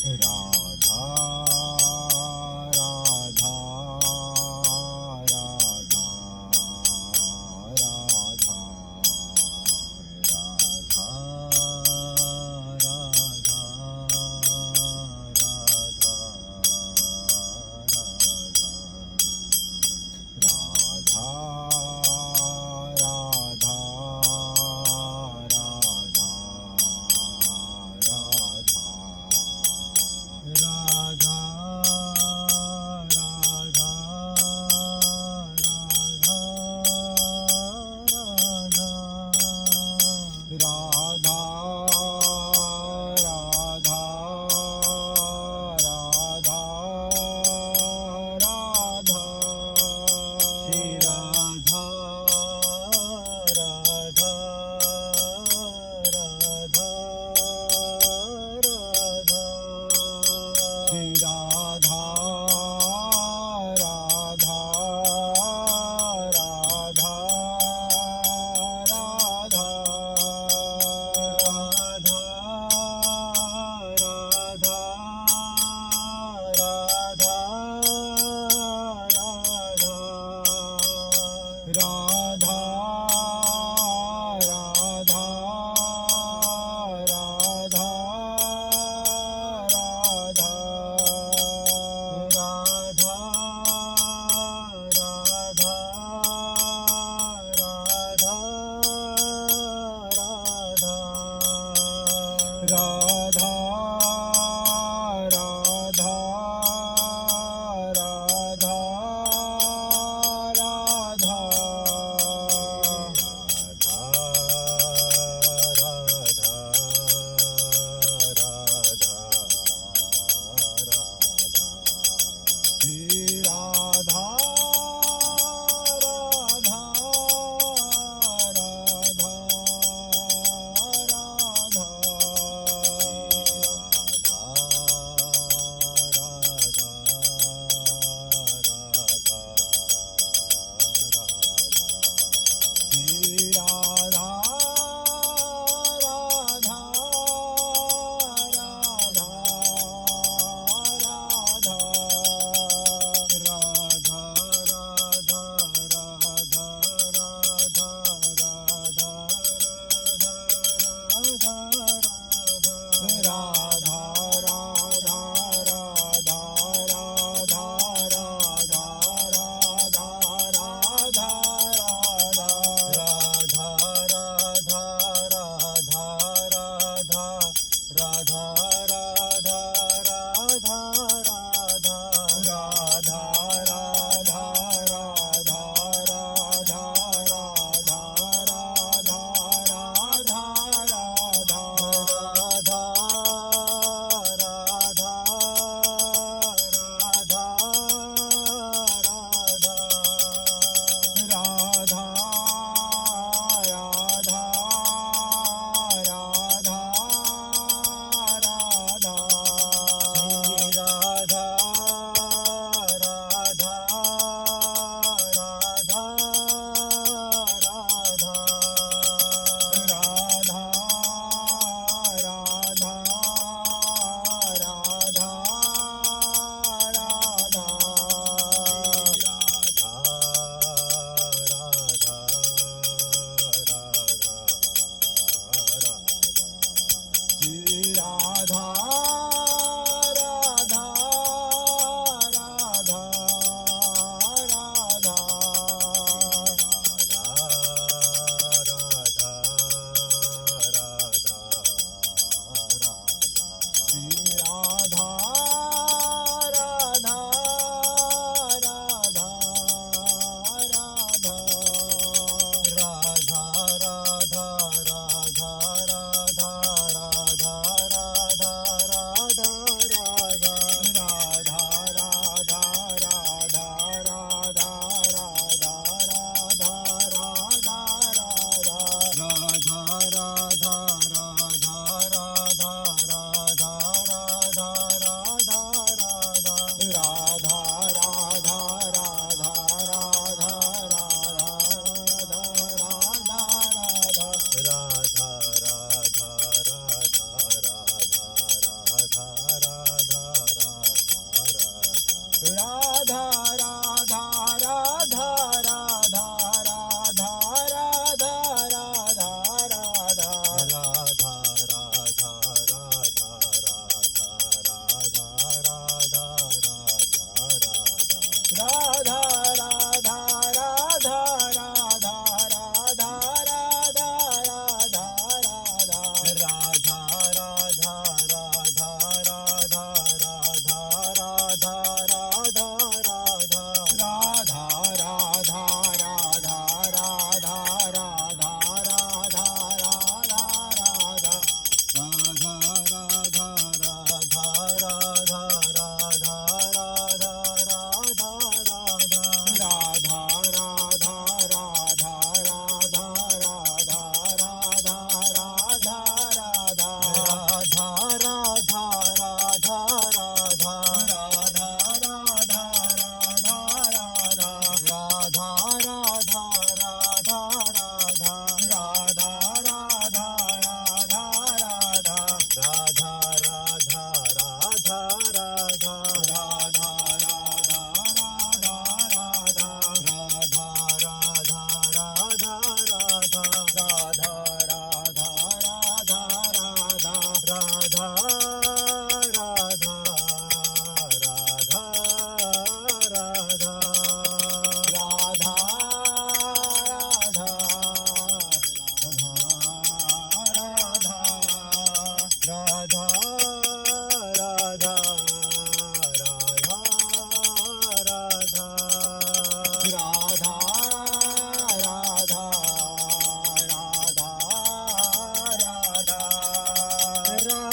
Radha Radha Radha Radha Radha Radha Radha Radha Radha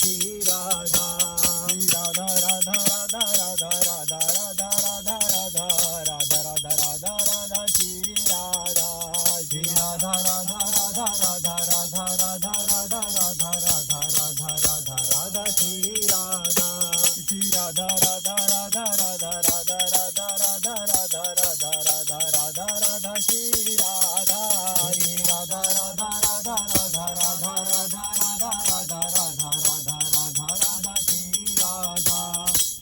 Shri Radha Radha Radha Radha Radha Radha Radha Radha Radha Radha Radha Radha Radha Shri Radha Shri Radha Radha Radha Radha Radha Radha Radha Radha Radha Radha Radha Radha Shri Radha Shri Radha Radha Radha Radha Radha Radha Radha Radha Radha Radha Radha Radha Shri Radha Shri Radha Radha Radha Radha Radha Radha Radha Radha Radha Radha Radha Radha Shri Radha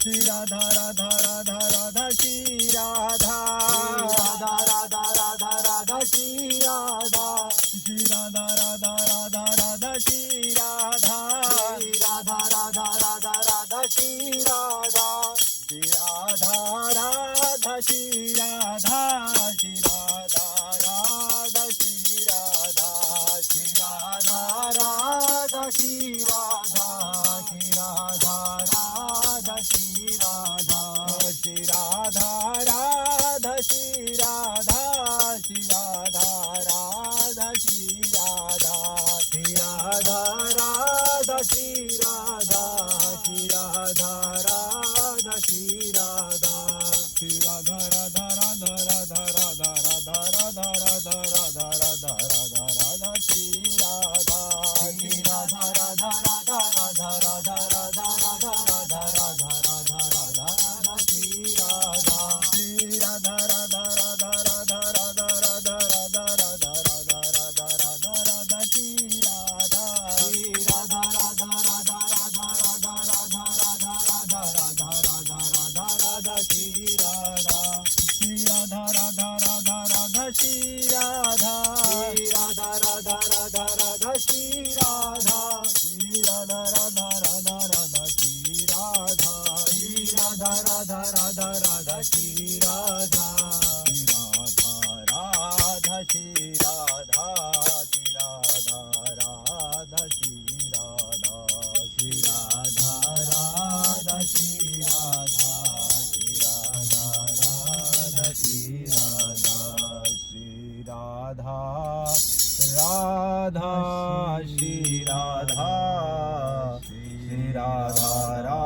Shri Radha Radha Radha Radha Shri Radha Radha Radha Radha Radha Shri Radha Shri Radha Radha Radha Radha Shri Radha Shri Radha Radha Radha Radha Shri Radha Shri Radha Radha Shri Radha Shri Radha Radha Shri Radha Shri Radha Radha Shri Radha Shri Radha Radha Shri Radha Shri Radha Radha Shri Radha Shri Radha Radha Shri Radha Shri Radha Radha Shri Radha Shri Radha Radha Shri Radha Shri Radha Radha Radha Radha Radha Radha Radha Radha Radha Radha Radha Radha Shri Radha Shri Radha Radha Radha Radha Radha Radha Radha Radha Radha Radha Radha Radha Shri Radha Shri Radha Radha Radha Radha Radha Radha Radha Radha Radha Radha Radha Radha Shri Radha Shri Radha Radha Radha Radha Radha Radha Radha Radha Radha Radha Radha Radha Shri Radha Shri Radha Radha Radha Radha Shri Radha Shri Radha Radha Radha Radha Shri Radha Shri Radha Radha Radha Radha Shri Radha Shri Radha Radha Radha Radha Shri Radha Shri Radha Radha Shri Radha Shri Radha Radha Shri Radha Shri Radha Radha Shri Radha Shri Radha Radha Shri Radha Shri Radha Radha Shri Radha Shri Radha